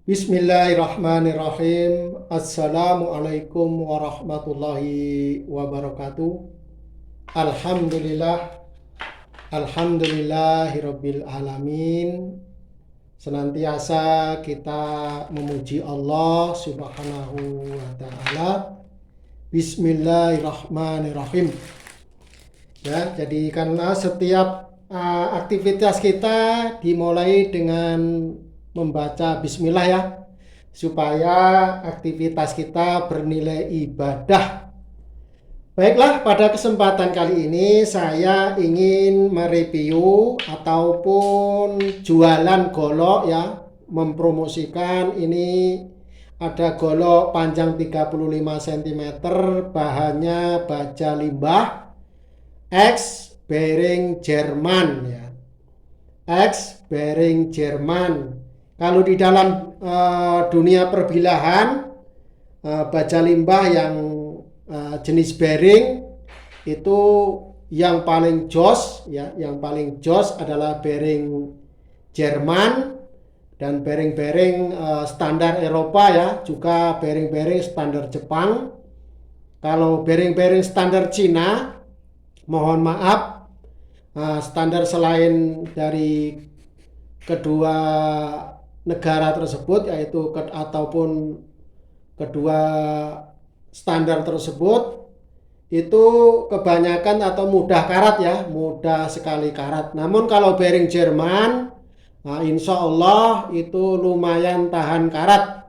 Bismillahirrahmanirrahim. Assalamualaikum warahmatullahi wabarakatuh. Alhamdulillah, alhamdulillahirabbil alamin. Senantiasa kita memuji Allah Subhanahu wa taala. Bismillahirrahmanirrahim. Ya, jadikanlah setiap aktivitas kita dimulai dengan membaca bismillah ya, supaya aktivitas kita bernilai ibadah. Baiklah, pada kesempatan kali ini saya ingin mereview ataupun jualan golok ya, mempromosikan ini ada golok panjang 35 cm, bahannya baja limbah X bearing Jerman ya. X bearing Jerman. Kalau di dalam dunia perbilahan, baja limbah yang jenis bearing itu yang paling jos ya, yang paling jos adalah bearing Jerman dan bearing-bearing standar Eropa ya, juga bearing-bearing standar Jepang. Kalau bearing-bearing standar Cina, mohon maaf, standar selain dari kedua negara tersebut, yaitu ataupun kedua standar tersebut itu kebanyakan atau mudah karat ya, mudah sekali karat. Namun kalau bearing Jerman, insya Allah itu lumayan tahan karat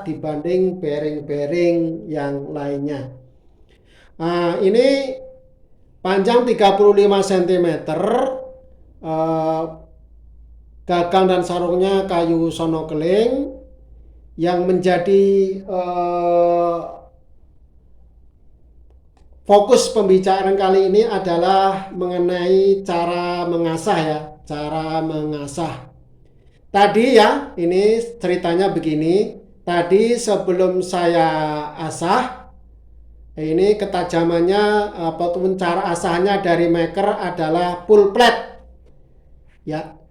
dibanding bearing-bearing yang lainnya. Ini panjang 35 cm, gagang dan sarungnya kayu sono keling. Yang menjadi fokus pembicaraan kali ini adalah mengenai cara mengasah ya, cara mengasah. Tadi ya, ini ceritanya begini. Tadi sebelum saya asah, ini ketajamannya ataupun cara asahnya dari maker adalah full flat ya.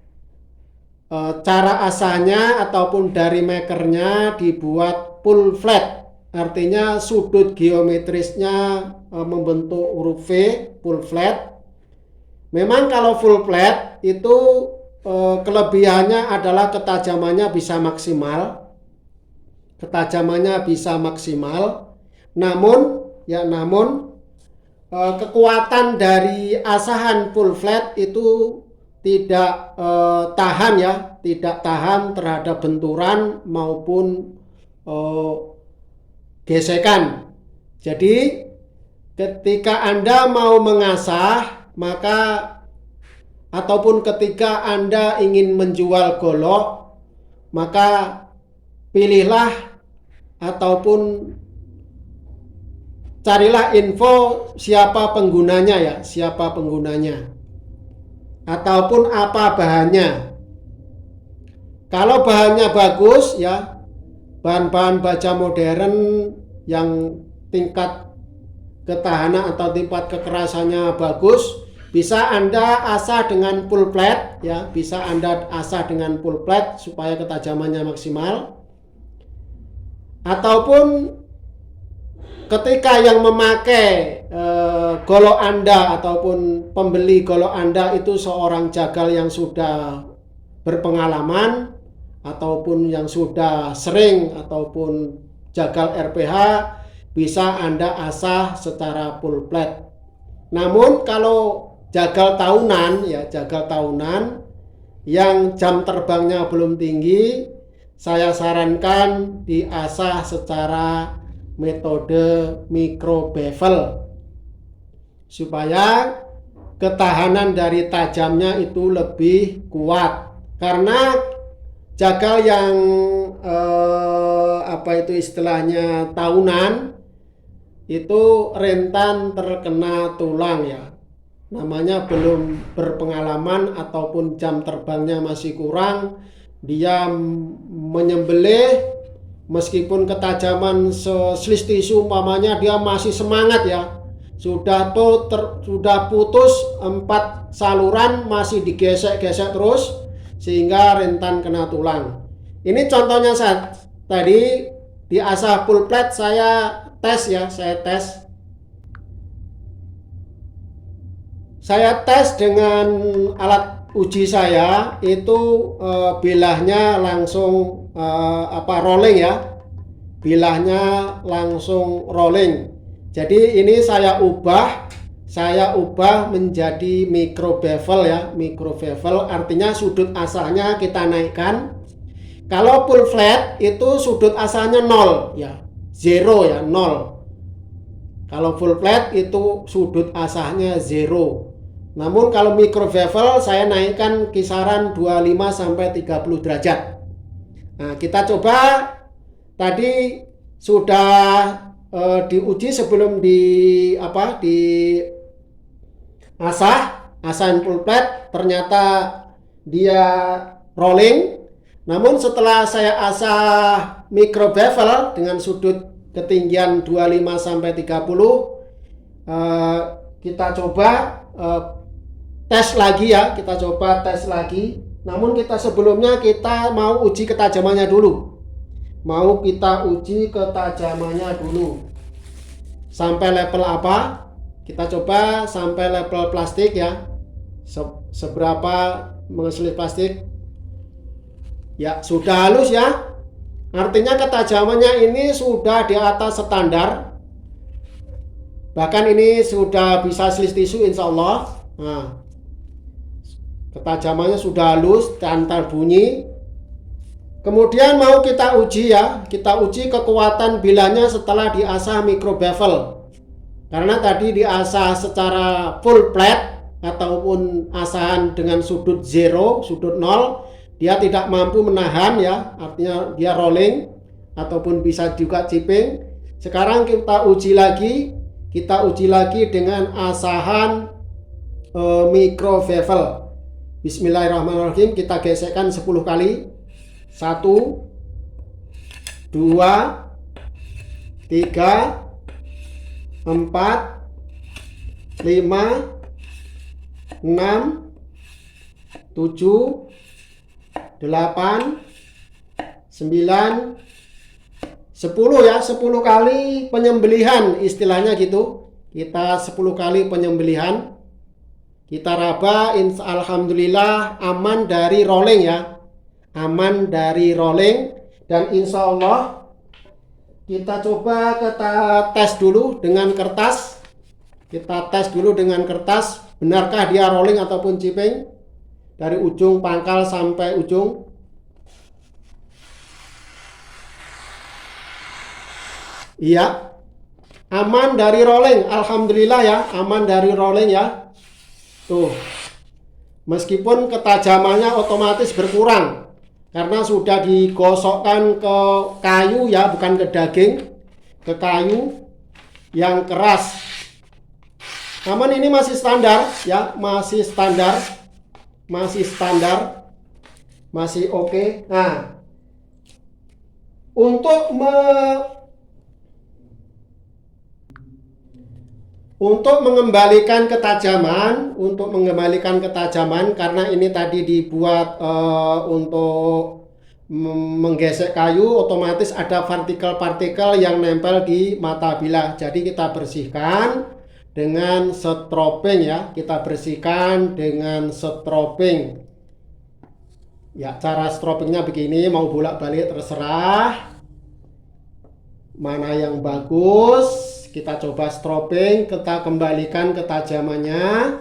Cara asahnya ataupun dari makernya dibuat full flat, artinya sudut geometrisnya membentuk huruf V, full flat. Memang kalau full flat itu kelebihannya adalah ketajamannya bisa maksimal, namun kekuatan dari asahan full flat itu tidak tahan terhadap benturan maupun gesekan. Jadi ketika Anda mau mengasah, maka ataupun ketika Anda ingin menjual golok, maka pilihlah ataupun carilah info siapa penggunanya ataupun apa bahannya. Kalau bahannya bagus ya, bahan-bahan baja modern yang tingkat ketahanan atau tingkat kekerasannya bagus, bisa Anda asah dengan full flat ya, supaya ketajamannya maksimal. Ataupun ketika yang memakai golok Anda ataupun pembeli golok Anda itu seorang jagal yang sudah berpengalaman ataupun yang sudah sering ataupun jagal RPH, bisa Anda asah secara full flat. Namun kalau jagal tahunan yang jam terbangnya belum tinggi, saya sarankan diasah secara metode micro bevel supaya ketahanan dari tajamnya itu lebih kuat. Karena jagal yang istilahnya tahunan itu rentan terkena tulang ya, namanya belum berpengalaman ataupun jam terbangnya masih kurang, dia menyembelih meskipun ketajaman selisih tisu umpamanya dia masih semangat ya, sudah putus 4 saluran masih digesek-gesek terus sehingga rentan kena tulang. Ini contohnya tadi diasah full plate saya tes ya, saya tes dengan alat uji saya itu bilahnya langsung rolling ya, bilahnya langsung rolling. Jadi ini saya ubah menjadi micro bevel ya, micro bevel artinya sudut asahnya kita naikkan. Kalau full flat itu sudut asahnya 0 ya, 0 ya, 0. Kalau full flat itu sudut asahnya 0. Namun kalau micro bevel saya naikkan kisaran 25 sampai 30 derajat. Nah, kita coba tadi sudah diuji sebelum asahan full flat, ternyata dia rolling. Namun setelah saya asah micro bevel dengan sudut ketinggian 25 sampai 30, kita coba tes lagi ya, namun sebelumnya kita mau uji ketajamannya dulu. Sampai level apa? Kita coba sampai level plastik ya. Seberapa menghasilkan plastik? Ya, sudah halus ya. Artinya ketajamannya ini sudah di atas standar. Bahkan ini sudah bisa slice tisu insya Allah. Nah, ketajamannya sudah halus tanpa bunyi. Kemudian mau kita uji ya, kita uji kekuatan bilahnya setelah diasah micro bevel. Karena tadi diasah secara full flat ataupun asahan dengan sudut 0, sudut 0, dia tidak mampu menahan ya, artinya dia rolling ataupun bisa juga chipping. Sekarang kita uji lagi dengan asahan micro bevel. Bismillahirrahmanirrahim, kita gesekkan 10 kali. 1 2 3 4 5 6 7 8 9 10 ya, 10 kali penyembelihan istilahnya gitu. Kita 10 kali penyembelihan. Kita raba, alhamdulillah aman dari rolling ya. Dan insya Allah kita coba tes dulu dengan kertas. Benarkah dia rolling ataupun chipping dari ujung pangkal sampai ujung. Iya, aman dari rolling, alhamdulillah ya, aman dari rolling ya. Tuh, meskipun ketajamannya otomatis berkurang karena sudah digosokkan ke kayu ya, bukan ke daging, ke kayu yang keras. Namun ini masih standar ya, masih oke. Nah, untuk mengembalikan ketajaman karena ini tadi dibuat untuk menggesek kayu, otomatis ada partikel yang nempel di mata bilah. Jadi kita bersihkan dengan strobing ya, ya. Cara strobingnya begini, mau bolak-balik terserah mana yang bagus. Kita coba strobing, kita kembalikan ketajamannya.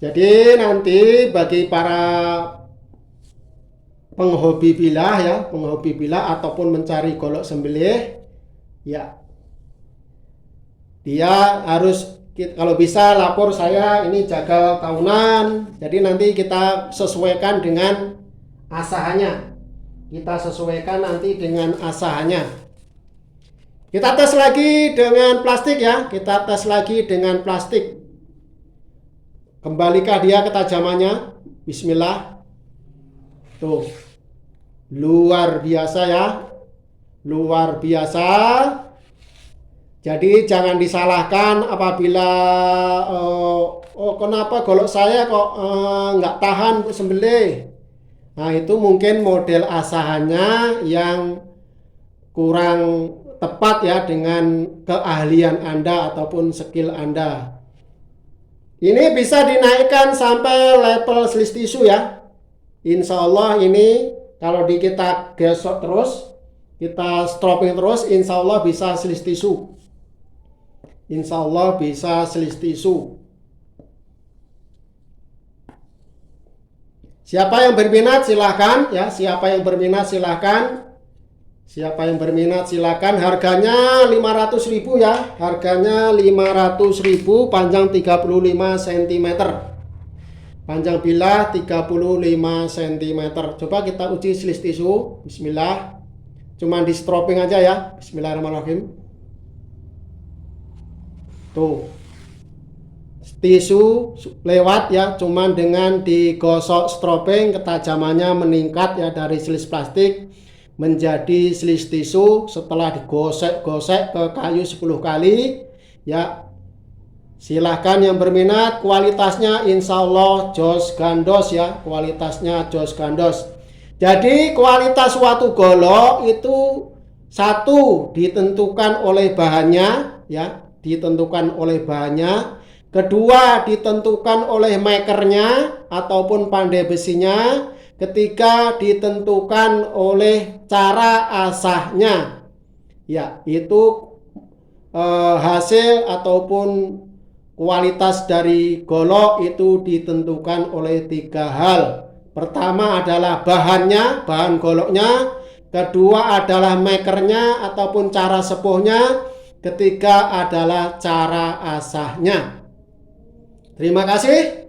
Jadi nanti bagi para penghobi bilah ataupun mencari golok sembelih ya, dia harus, kalau bisa lapor saya, ini jagal tahunan. Jadi nanti kita sesuaikan dengan asahannya. Kita tes lagi dengan plastik ya. Kembalikah dia ketajamannya? Bismillah. Tuh. Luar biasa ya. Jadi jangan disalahkan apabila oh kenapa golok saya kok nggak tahan untuk sembelih. Nah itu mungkin model asahannya yang kurang tepat ya dengan keahlian Anda ataupun skill Anda. Ini bisa dinaikkan sampai level slis tisu ya. Insya Allah ini kalau kita gesok terus, kita stropping terus, insya Allah bisa slis tisu. Insya Allah bisa slis tisu. Siapa yang berminat silahkan ya. Siapa yang berminat silahkan. Siapa yang berminat silakan. Harganya 500.000 ya. Harganya 500.000, panjang 35 cm. Panjang bilah 35 cm. Coba kita uji slis tisu. Bismillah. Cuman di stropping aja ya. Bismillahirrahmanirrahim. Tuh. Tisu lewat ya, cuman dengan digosok stropping ketajamannya meningkat ya dari slis plastik menjadi slis tisu setelah digosek-gosek ke kayu 10 kali ya. Silahkan yang berminat, kualitasnya insya Allah jos gandos ya, kualitasnya jos gandos. Jadi kualitas suatu golok itu satu ditentukan oleh bahannya ya, ditentukan oleh bahannya. Kedua ditentukan oleh makernya ataupun pandai besinya. Ketiga ditentukan oleh cara asahnya ya, itu hasil ataupun kualitas dari golok itu ditentukan oleh 3 hal. Pertama adalah bahannya, bahan goloknya. Kedua adalah makernya ataupun cara sepuhnya. Ketiga adalah cara asahnya. Terima kasih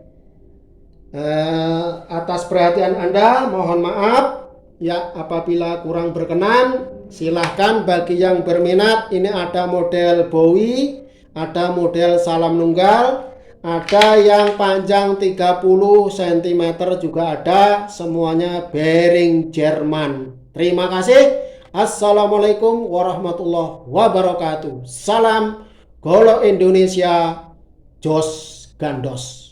atas perhatian Anda. Mohon maaf ya apabila kurang berkenan. Silahkan bagi yang berminat, ini ada model Bowie, ada model salam nunggal, ada yang panjang 30 cm juga ada, semuanya bearing Jerman. Terima kasih. Assalamualaikum warahmatullahi wabarakatuh. Salam golok Indonesia jos gandos.